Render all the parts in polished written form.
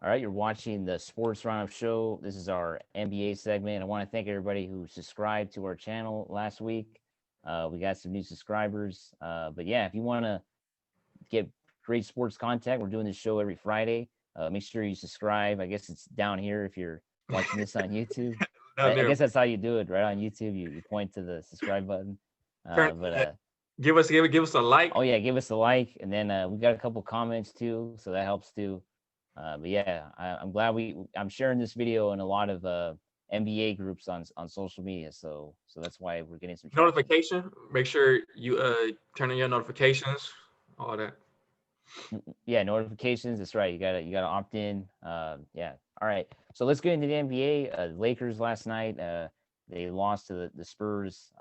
All right, you're watching the Sports Roundup Show. This is our NBA segment. I want to thank everybody who subscribed to our channel last week. We got some new subscribers. But yeah, if you want to get great sports content, we're doing this show every Friday. Make sure you subscribe. I guess it's down here if you're watching this on YouTube. Down I there. guess that's how you do it, right? On YouTube, you point to the subscribe button. Turn, But give us a like. Oh yeah, give us a like, and then we got a couple comments too, so that helps too. But yeah, I'm glad I'm sharing this video in a lot of NBA groups on social media, so that's why we're getting some traction. Notification. Make sure you turn on your notifications. All that. Yeah, notifications. That's right. You gotta opt in. Yeah. All right. So let's get into the NBA. Lakers last night. They lost to the Spurs.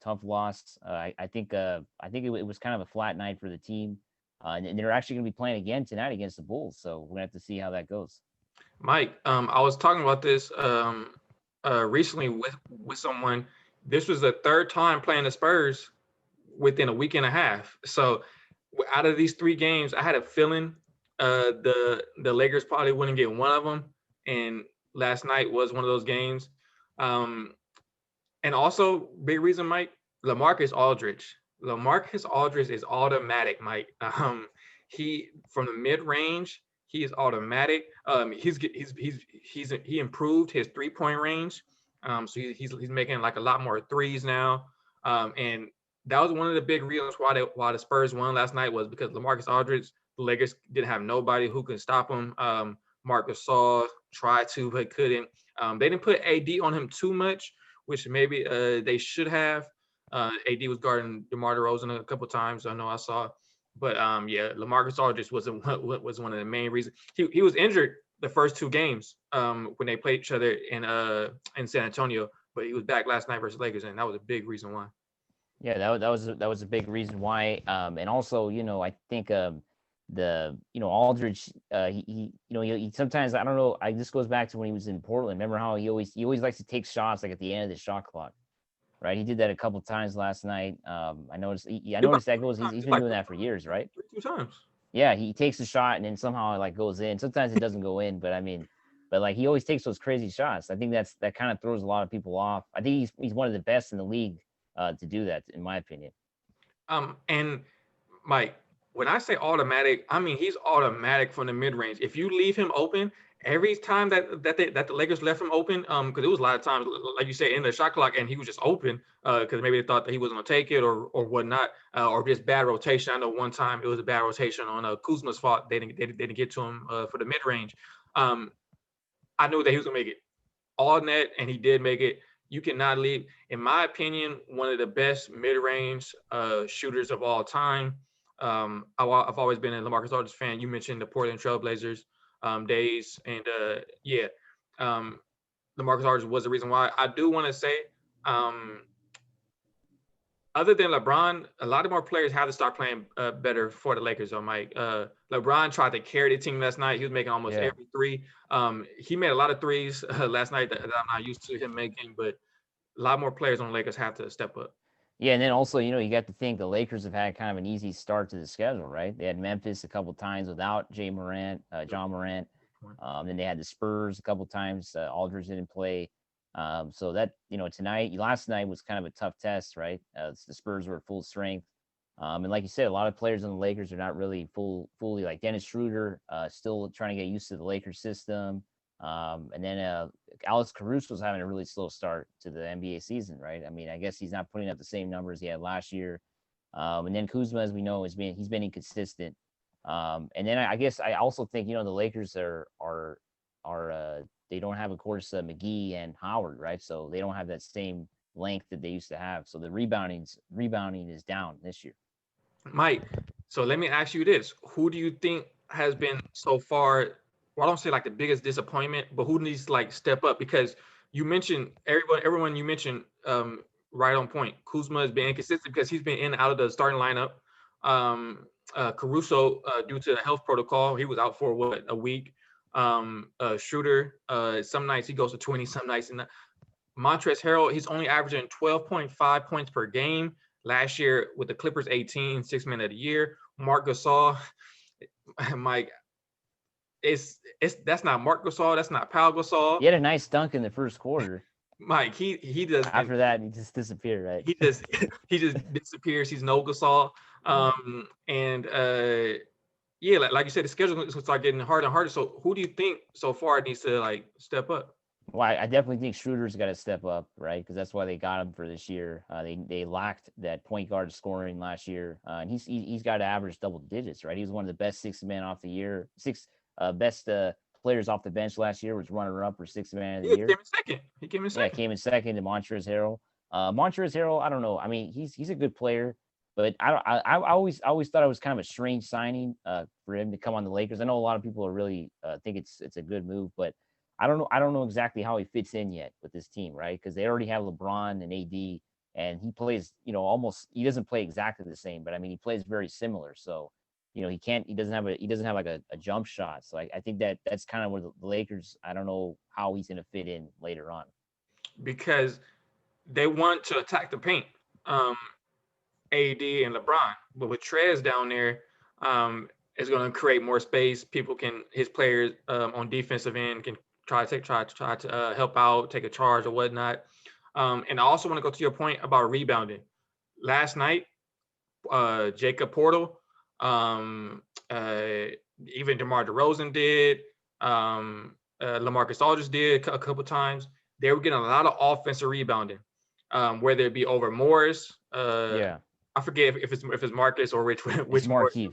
Tough loss. I think it was kind of a flat night for the team. And they're actually going to be playing again tonight against the Bulls. So we're gonna have to see how that goes. Mike, I was talking about this recently with someone. This was the third time playing the Spurs within a week and a half. So out of these three games, I had a feeling the Lakers probably wouldn't get one of them, and last night was one of those games. Um, and also, big reason, Mike, LaMarcus Aldridge. LaMarcus Aldridge is automatic, Mike. He from the mid range, he is automatic. He improved his 3 point range. So he's making like a lot more threes now. And that was one of the big reasons why the Spurs won last night was because LaMarcus Aldridge, the Lakers didn't have nobody who could stop him. Marcus Gasol tried to but couldn't. They didn't put AD on him too much, which maybe they should have. AD was guarding DeMar DeRozan a couple times. I know I saw, but yeah, LaMarcus Aldridge was one of the main reasons. He was injured the first two games when they played each other in San Antonio, but he was back last night versus Lakers, and that was a big reason why. Yeah, that was a big reason why. And also, I think the Aldridge, he sometimes, I don't know. I This goes back to when he was in Portland. Remember how he always likes to take shots like at the end of the shot clock, right? He did that a couple times last night. I noticed. I He like noticed that goes. He's been like doing that for years, right? two times. Yeah, he takes a shot and then somehow it like goes in. Sometimes it doesn't go in, but I mean, but like he always takes those crazy shots. I think that kind of throws a lot of people off. I think he's one of the best in the league to do that, in my opinion. And Mike, when I say automatic, I mean he's automatic from the mid range. If you leave him open, every time that the Lakers left him open, because it was a lot of times, like you said, in the shot clock, and he was just open, because maybe they thought that he wasn't gonna take it or whatnot, or just bad rotation. I know one time it was a bad rotation on Kuzma's fault. They didn't get to him for the mid range. Um, I knew that he was gonna make it all net, and he did make it. You cannot leave, in my opinion, one of the best mid-range shooters of all time. I've always been a LaMarcus Aldridge fan. You mentioned the Portland Trailblazers days, and yeah, um, LaMarcus Aldridge was the reason why. I do want to say, um, other than LeBron, a lot of more players have to start playing better for the Lakers. Though, Mike, LeBron tried to carry the team last night. He was making almost Yeah. every three. He made a lot of threes last night that I'm not used to him making, but a lot more players on the Lakers have to step up. Yeah, and then also, you got to think the Lakers have had kind of an easy start to the schedule, right? They had Memphis a couple times without John Morant. Then they had the Spurs a couple times. Aldridge didn't play. So that, last night was kind of a tough test, right? The Spurs were at full strength. And like you said, a lot of players on the Lakers are not really fully like Dennis Schroeder, still trying to get used to the Lakers system. And then Alex Caruso was having a really slow start to the NBA season, right? I mean, I guess he's not putting up the same numbers he had last year. And then Kuzma, as we know, he's been inconsistent. And then I guess I also think the Lakers are they don't have, of course, McGee and Howard, right? So they don't have that same length that they used to have. So the rebounding is down this year. Mike, so let me ask you this: who do you think has been so far? Well, I don't say like the biggest disappointment, but who needs to like step up? Because you mentioned everyone you mentioned right on point. Kuzma has been inconsistent because he's been in and out of the starting lineup. Caruso, due to the health protocol, he was out for what, a week. Schroeder, some nights he goes to 20, some nights and Montrezl Harrell, he's only averaging 12.5 points per game. Last year with the Clippers, 18, six man of the year. Marc Gasol, Mike, it's that's not Mark Gasol, that's not Pau Gasol. He had a nice dunk in the first quarter. Mike, he doesn't. After that, he just disappeared, right? He just he just disappears. He's no Gasol. And yeah, like you said, the schedule is gonna start getting harder and harder. So who do you think so far needs to like step up? Well, I definitely think Schroeder's got to step up, right? Because that's why they got him for this year. They lacked that point guard scoring last year, and he's got to average double digits, right? He was one of the best six man off the year, best players off the bench last year. Was runner up for six man of the He year. came in second. He came in Yeah, second. came in second to Montrezl Harrell. Montrezl Harrell, I don't know. I mean, he's a good player, but I always thought it was kind of a strange signing for him to come on the Lakers. I know a lot of people are really think it's a good move, but I don't know exactly how he fits in yet with this team, right? Because they already have LeBron and AD, and he plays, almost he doesn't play exactly the same, but I mean he plays very similar. So, he doesn't have like a jump shot. So I think that's kind of where the Lakers. I don't know how he's going to fit in later on. Because they want to attack the paint. AD and LeBron, but with Trez down there, it's going to create more space. His players on defensive end can try to help out, take a charge or whatnot. And I also want to go to your point about rebounding. Last night, Jacob Portal, even DeMar DeRozan did, LaMarcus Aldridge did a couple times. They were getting a lot of offensive rebounding, whether it be over Morris. Yeah, I forget if it's Marcus or which it's Markieff.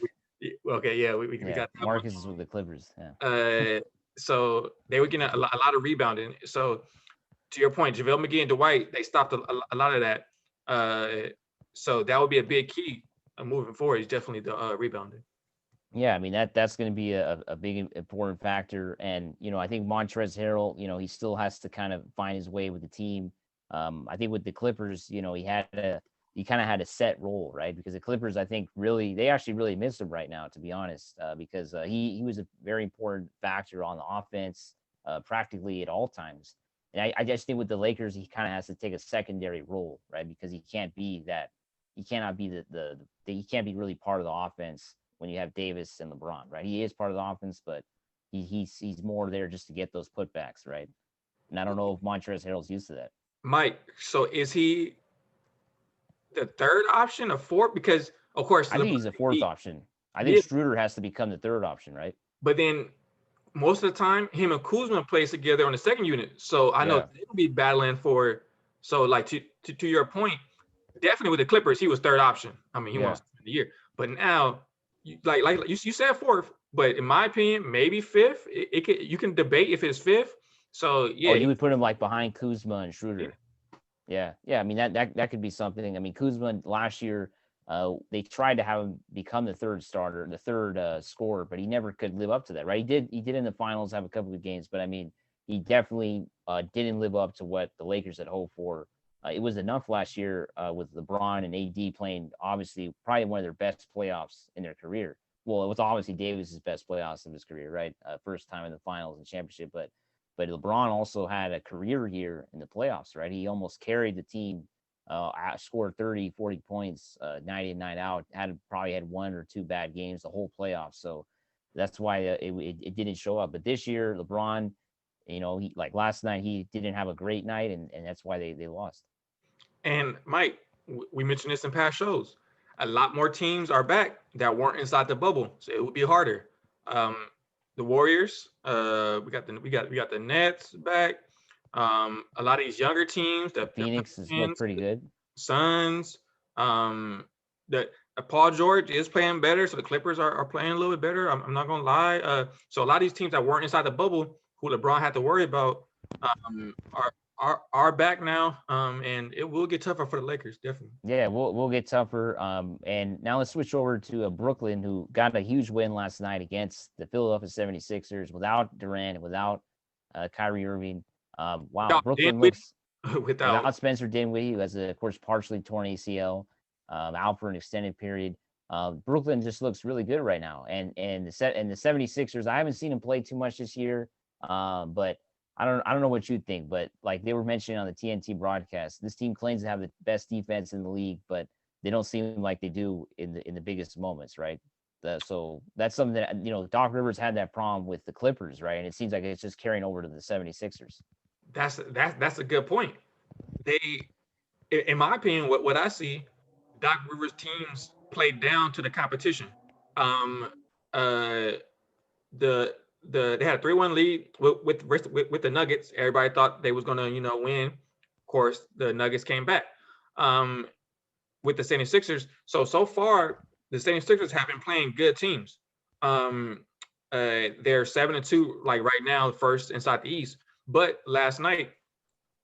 Okay, yeah, we got that Marcus is with the Clippers. Yeah. So they were getting a lot of rebounding. So to your point, JaVale McGee and Dwight, they stopped a lot of that. So that would be a big key moving forward. Is definitely the rebounding. Yeah, I mean that's going to be a big important factor, and I think Montrezl Harrell, he still has to kind of find his way with the team. I think with the Clippers, he kind of had a set role, right? Because the Clippers, I think, they actually really miss him right now, to be honest, because he was a very important factor on the offense, practically at all times. And I just think with the Lakers, he kind of has to take a secondary role, right? Because he can't be that, he cannot be he can't be really part of the offense when you have Davis and LeBron, right? He is part of the offense, but he's more there just to get those putbacks, right? And I don't know if Montrezl Harrell's used to that. Mike, so is he the third option, a fourth? Because of course, I think he's a fourth option. I think Schroeder has to become the third option, right? But then most of the time, him and Kuzma plays together on the second unit. So I know they'll be battling for. So like to your point, definitely with the Clippers, he was third option. I mean, he wants to win the year. But now, like you said fourth, but in my opinion, maybe fifth. You can debate if it's fifth. So yeah, you would put him like behind Kuzma and Schroeder. Yeah. I mean that could be something. I mean Kuzma last year, they tried to have him become the third starter, the third scorer, but he never could live up to that, right? He did in the finals have a couple of games, but I mean he definitely didn't live up to what the Lakers had hoped for. It was enough last year with LeBron and AD playing, obviously probably one of their best playoffs in their career. Well, it was obviously Davis's best playoffs of his career, right? First time in the finals and championship, but LeBron also had a career year in the playoffs, right? He almost carried the team, scored 30, 40 points night in, night out, probably had one or two bad games the whole playoffs. So that's why it didn't show up. But this year, LeBron, he, like last night, he didn't have a great night, and that's why they lost. And Mike, we mentioned this in past shows. A lot more teams are back that weren't inside the bubble, so it would be harder. The Warriors, we got the Nets back. A lot of these younger teams, the Phoenix has looked pretty good. Suns. The Paul George is playing better, so the Clippers are playing a little bit better. I'm not gonna lie. So a lot of these teams that weren't inside the bubble, who LeBron had to worry about, are back now. And it will get tougher for the Lakers, definitely. Yeah, we'll get tougher. And now let's switch over to Brooklyn, who got a huge win last night against the Philadelphia 76ers without Durant and without Kyrie Irving. Wow, Brooklyn looks without Spencer Dinwiddie, who has, of course, partially torn ACL, out for an extended period. Brooklyn just looks really good right now. And the 76ers, I haven't seen them play too much this year, but I don't know what you think, but like they were mentioning on the TNT broadcast, this team claims to have the best defense in the league, but they don't seem like they do in the biggest moments, right? So that's something that Doc Rivers had that problem with the Clippers, right? And it seems like it's just carrying over to the 76ers. That's a good point. They, in my opinion, what I see, Doc Rivers teams play down to the competition. Um, uh, the they had a 3-1 lead with the Nuggets. Everybody thought they was gonna win. Of course, the Nuggets came back with the 76ers. So far, the 76ers have been playing good teams. They're 7-2 like right now, first inside the East. But last night,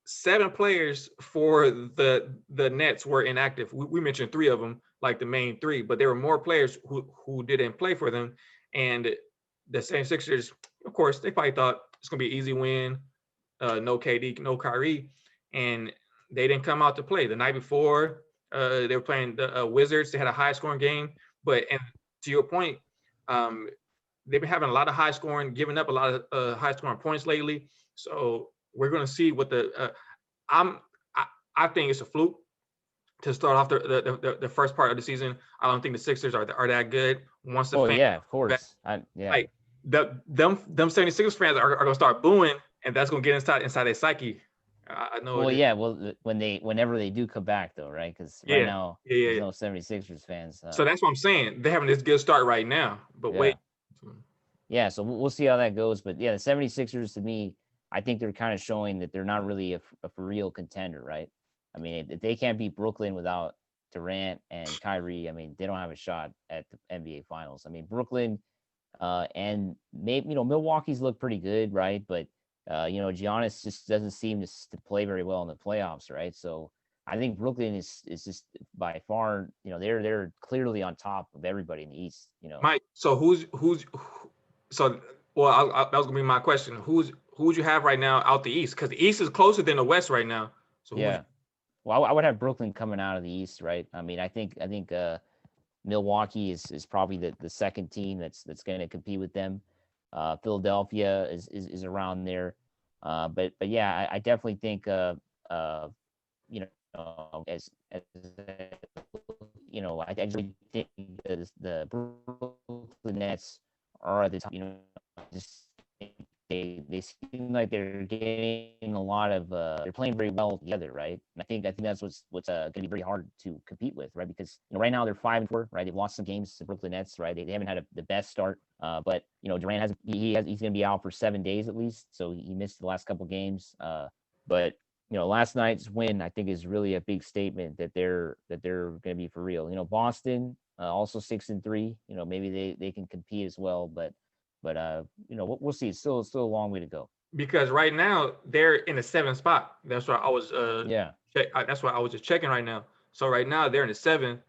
7 players for the Nets were inactive. We mentioned 3 of them, like the main 3, but there were more players who didn't play for them. And the 76ers, of course, they probably thought it's going to be an easy win. No KD, no Kyrie. And they didn't come out to play. The night before, they were playing the Wizards. They had a high-scoring game. And to your point, they've been having a lot of high-scoring, giving up a lot of high-scoring points lately. So we're going to see what I think it's a fluke to start off the first part of the season. I don't think the Sixers are that good. Once the fans, yeah, of course, like them 76ers fans are going to start booing, and that's going to get inside their psyche. I know. Well, yeah. Well, whenever they do come back, though, right? Because right now there's no 76ers fans. So that's what I'm saying. They're having this good start right now, but wait. Yeah, so we'll see how that goes. But yeah, the 76ers, to me, I think they're kind of showing that they're not really a for real contender, right? I mean, if they can't beat Brooklyn without Durant and Kyrie, I mean, they don't have a shot at the NBA Finals. I mean, Brooklyn and maybe Milwaukee's look pretty good, right? But Giannis just doesn't seem to play very well in the playoffs, right? So I think Brooklyn is just by far, they're clearly on top of everybody in the East. Mike, so that was gonna be my question. Who would you have right now out the East? Because the East is closer than the West right now. So yeah, well, I would have Brooklyn coming out of the East, right? I mean, I think Milwaukee is probably the second team that's going to compete with them. Philadelphia is around there, but yeah, I definitely think as I actually think the Brooklyn Nets are at the top. Just they seem like they're getting a lot of they're playing very well together, right? And I think that's what's going to be very hard to compete with, right? Because right now they're 5-4, right? They've lost some games to Brooklyn Nets, right? They haven't had the best start, but Durant he's going to be out for 7 days at least, so he missed the last couple games. But last night's win I think is really a big statement that they're going to be for real. Boston also 6-3. Maybe they can compete as well, but we'll see. It's still a long way to go. Because right now they're in the 7th spot. That's why I was that's why I was just checking right now. So right now they're in the 7th.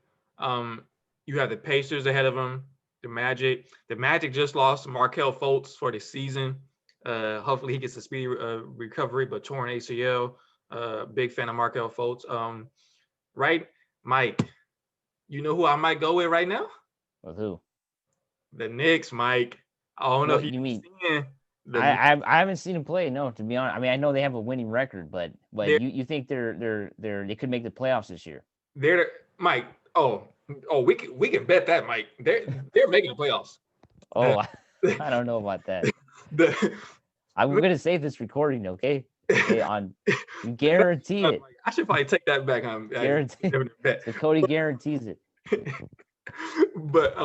You have the Pacers ahead of them. The Magic. The Magic just lost Markelle Fultz for the season. Hopefully he gets a speedy recovery, but torn ACL. Big fan of Markelle Fultz. Right, Mike. You know who I might go with right now? With who? The Knicks, Mike. I don't know if you mean. I haven't seen them play. No, to be honest. I mean, I know they have a winning record, but you think they could make the playoffs this year? They're Mike. Oh, we can bet that, Mike. They're making the playoffs. Oh, I don't know about that. I'm gonna save this recording, okay? On guarantee it. I should probably take that back. Guarantee. So Cody guarantees it. But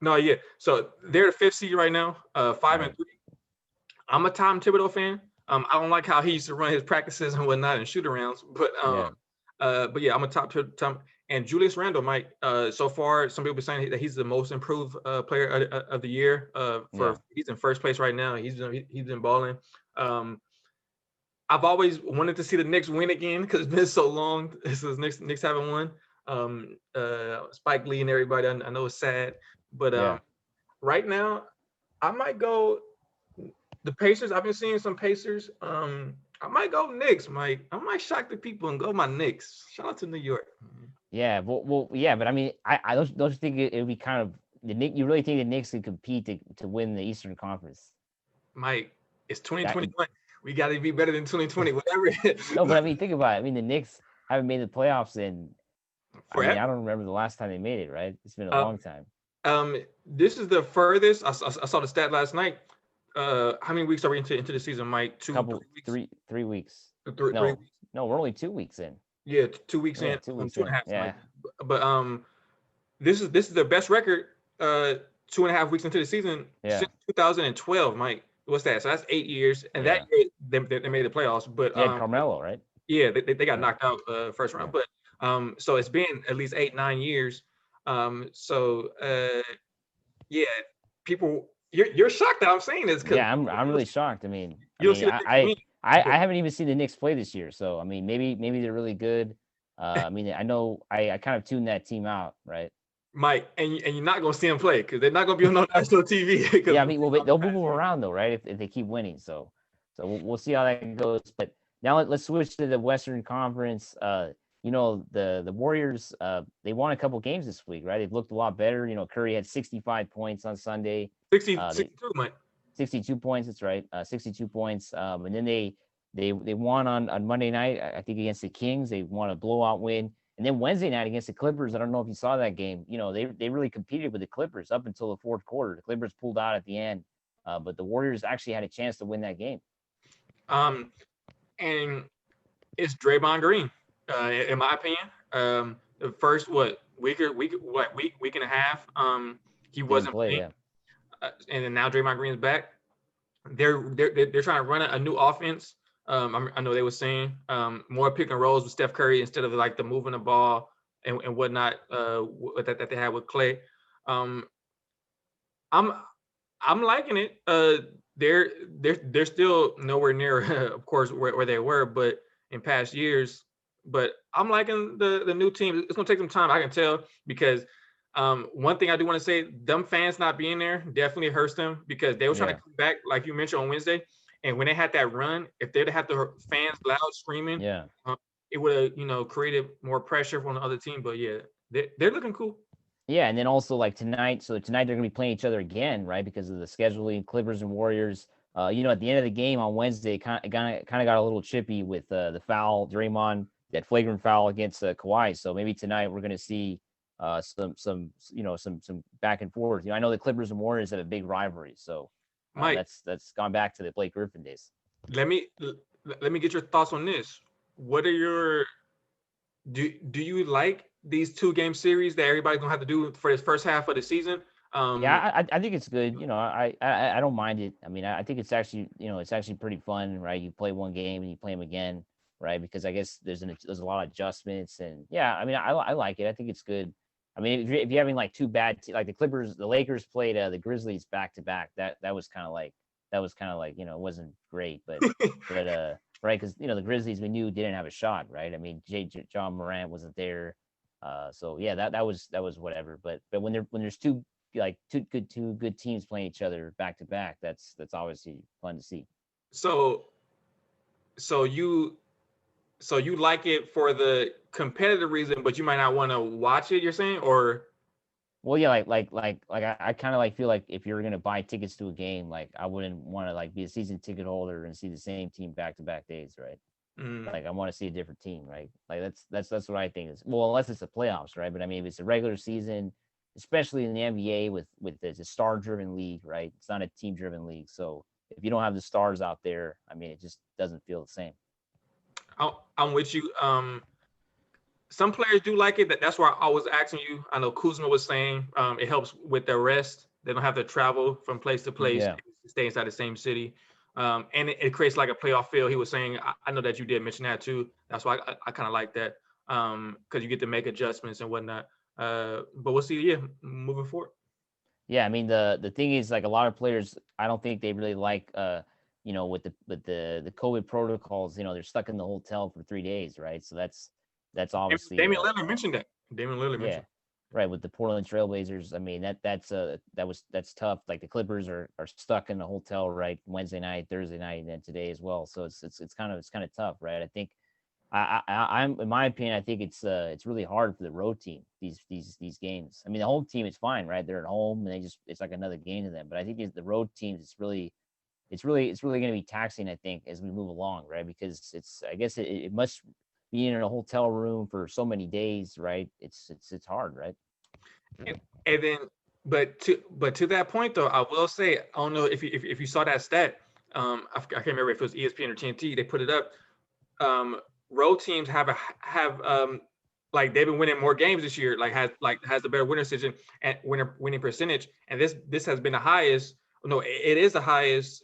no, yeah. So they're the 5th seed right now, 5-3. I'm a Tom Thibodeau fan. I don't like how he used to run his practices and whatnot and shoot arounds, but yeah, I'm a Tom. And Julius Randle, Mike. So far, some people are saying that he's the most improved player of the year. He's in first place right now. He's been balling. I've always wanted to see the Knicks win again because it's been so long since Knicks haven't won. Spike Lee and everybody. I know it's sad, but right now I might go the Pacers. I've been seeing some Pacers. I might go Knicks, Mike. I might shock the people and go my Knicks. Shout out to New York. Yeah, well, yeah, but I mean, I don't think it would be kind of the Knicks. You really think the Knicks could compete to win the Eastern Conference? Mike, it's 2021. We got to be better than 2020. Whatever. No, but I mean, think about it. I mean, the Knicks haven't made the playoffs in I mean, forever. I don't remember the last time they made it. Right? It's been a long Um, time. this is the furthest. I saw the stat last night. How many weeks are we into the season, Mike? Two, Couple 3 weeks, 3 weeks. three No, weeks. no, we're only 2 weeks in. Yeah, 2 weeks Yeah, in, two weeks two and a in. half, something like Yeah, that. But this is the best record. 2.5 weeks into the season yeah, since 2012, Mike. What's that? So that's 8 years, and that yeah. year they made the playoffs. But They had Carmelo, right? yeah, they got Yeah, knocked out first yeah. round. But so it's been at least 8 9 years. So yeah, people, you're shocked that I'm saying this because Yeah, I'm really shocked. I you'll mean, see the Knicks win. But I haven't even seen the Knicks play this year, so I mean, maybe they're really good. I mean, I know I kind of tuned that team out, right? Mike, and you're not gonna see them play because they're not gonna be on no national TV because Yeah, I mean, well, they'll move them around though, right? If they keep winning, so we'll see how that goes. But now let's switch to the Western Conference. The Warriors, they won a couple games this week, right? They've looked a lot better. Curry had 65 points on Sunday. 60, They 62, Mike. 62 points. That's right. 62 points. And then they won on Monday night. I think against the Kings. They won a blowout win. And then Wednesday night against the Clippers. I don't know if you saw that game. They really competed with the Clippers up until the fourth quarter. The Clippers pulled out at the end, but the Warriors actually had a chance to win that game. Um, and it's Draymond Green, in my opinion. The first week and a half, he Didn't wasn't play. playing, Yeah. and then now Draymond Green is back. They're trying to run a new offense. I know they were saying more pick and rolls with Steph Curry instead of like the moving the ball and whatnot that they had with Clay. Um, I'm I'm liking it. They're still nowhere near, of course, where they were, but in past years. But I'm liking the new team. It's gonna take some time, I can tell, because one thing I do want to say, them fans not being there definitely hurts them because they were trying to Yeah. come back, like you mentioned on Wednesday, and when they had that run, if they'd had the fans loud screaming, Yeah. uh, it would have created more pressure from the other team. But yeah, they're looking cool. Yeah, and then also like tonight. So tonight they're gonna be playing each other again, right? Because of the scheduling, Clippers and Warriors. At the end of the game on Wednesday, kind of got a little chippy with the foul, Draymond, that flagrant foul against Kawhi. So maybe tonight we're gonna see some back and forth. I know the Clippers and Warriors have a big rivalry, so Mike, that's gone back to the Blake Griffin days. let me let me get your thoughts on this. What are your do you like these 2 game series that everybody's gonna have to do for this first half of the season? Yeah, Um, I think it's good. I don't mind it. I mean, I think it's actually pretty fun, right? You play one game and you play them again, right? Because I guess there's a lot of adjustments, and yeah, I mean, I like it. I think it's good. I mean, if you're having like two bad like the Clippers, the Lakers played the Grizzlies back to back. That was kind of like it wasn't great, but right, because the Grizzlies we knew didn't have a shot, right? I mean, John Morant wasn't there. So yeah, that was whatever. But when there's two good teams playing each other back to back, that's obviously fun to see. so so you so you like it for the competitive reason, but you might not want to watch it. You're saying, or Well, yeah, like I kind of like feel like if you're gonna buy tickets to a game, like I wouldn't want to like be a season ticket holder and see the same team back to back days, right? mm, Like I want to see a different team, right? Like that's what I think is well, unless it's the playoffs, right? But I mean, if it's a regular season, especially in the NBA with it's a star driven league, right? It's not a team driven league, so if you don't have the stars out there, I mean, it just doesn't feel the same. I'm with you. Some players do like it. That's why I was asking you. I know Kuzma was saying it helps with their rest. They don't have to travel from place to place. Yeah. They stay inside the same city. And it creates like a playoff feel. He was saying, I know that you did mention that too. That's why I kind of like that because you get to make adjustments and whatnot. But we'll see. Yeah, moving forward. Yeah, I mean the thing is like a lot of players I don't think they really like with the COVID protocols, they're stuck in the hotel for 3 days, right? So that's obviously Damian Lillard mentioned that. Damian Lillard yeah, mentioned. right, with the Portland Trailblazers. I mean that's tough. Like the Clippers are stuck in the hotel, right? Wednesday night, Thursday night, and then today as well. So it's kind of tough, right? I think I'm in my opinion, I think it's really hard for the road team these games. I mean, the home team is fine, right? They're at home and it's like another game to them. But I think the road teams, it's really going to be taxing. I think as we move along, right? Because I guess it must being in a hotel room for so many days, right? It's hard, right? And then, but to that point though, I will say, I don't know if you saw that stat. I can't remember if it was ESPN or TNT. They put it up. Um, road teams have like they've been winning more games this year. Has the better winner decision and winning percentage. And this has been the highest. No, it is the highest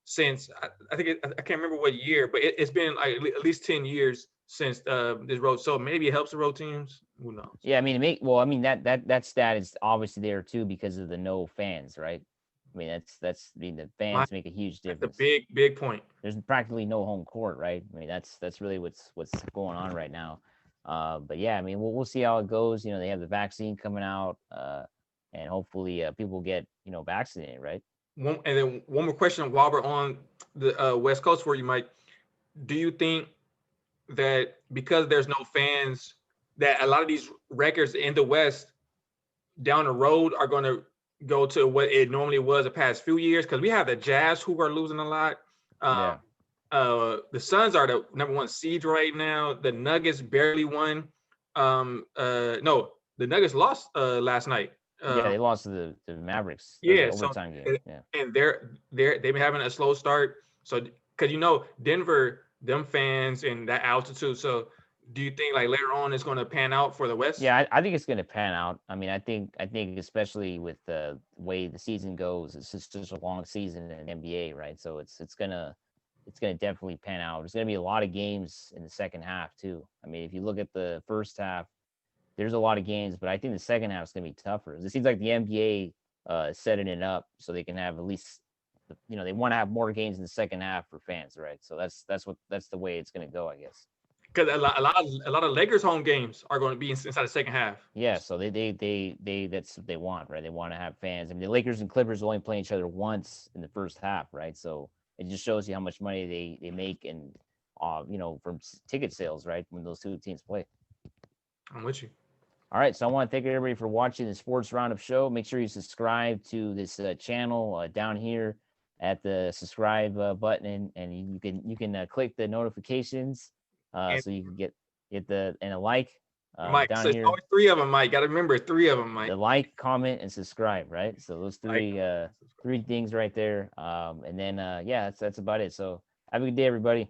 since I think I can't remember what year, but it's been like at least 10 years since this road. So maybe it helps the road teams. Who knows? Yeah, I mean, I mean that stat is obviously there too because of the no fans, right? I mean, I mean, the My, fans make a huge that's a difference. big point. There's practically no home court, right? I mean, that's really what's going on right now. But yeah, I mean, we'll see how it goes. You know, they have the vaccine coming out, and hopefully people get vaccinated, right? And then one more question while we're on the West Coast for you, Mike. Do you think that because there's no fans, that a lot of these records in the West down the road are going to go to what it normally was the past few years? Because we have the Jazz who are losing a lot. Yeah. The Suns are the number one seed right now. The Nuggets barely won. No, the Nuggets lost last night. Yeah, they lost to the Mavericks. That was an Yeah, so overtime game. Yeah. and they've been having a slow start. So because Denver, them fans and that altitude. So do you think like later on it's going to pan out for the West? Yeah, I think it's going to pan out. I mean, I think especially with the way the season goes, it's just such a long season in the NBA, right? So it's gonna definitely pan out. There's gonna be a lot of games in the second half too. I mean, if you look at the first half, there's a lot of games, but I think the second half is gonna be tougher. It seems like the NBA is setting it up so they can have at least, they want to have more games in the second half for fans, right? So that's the way it's gonna go, I guess. Because a lot of Lakers home games are going to be inside the second half. Yeah, so they that's what they want, right? They want to have fans. I mean, the Lakers and Clippers only play each other once in the first half, right? So it just shows you how much money they make and from ticket sales, right? When those two teams play. I'm with you. All right, so I want to thank everybody for watching the Sports Roundup show. Make sure you subscribe to this channel down here at the subscribe button, and you can click the notifications And so you can get the and a like Mike, down so it's here. always three of them, Mike. Got to remember three of them, Mike. The like, comment, and subscribe, right? So those three Like, three things right there. And then yeah, that's about it. So have a good day, everybody.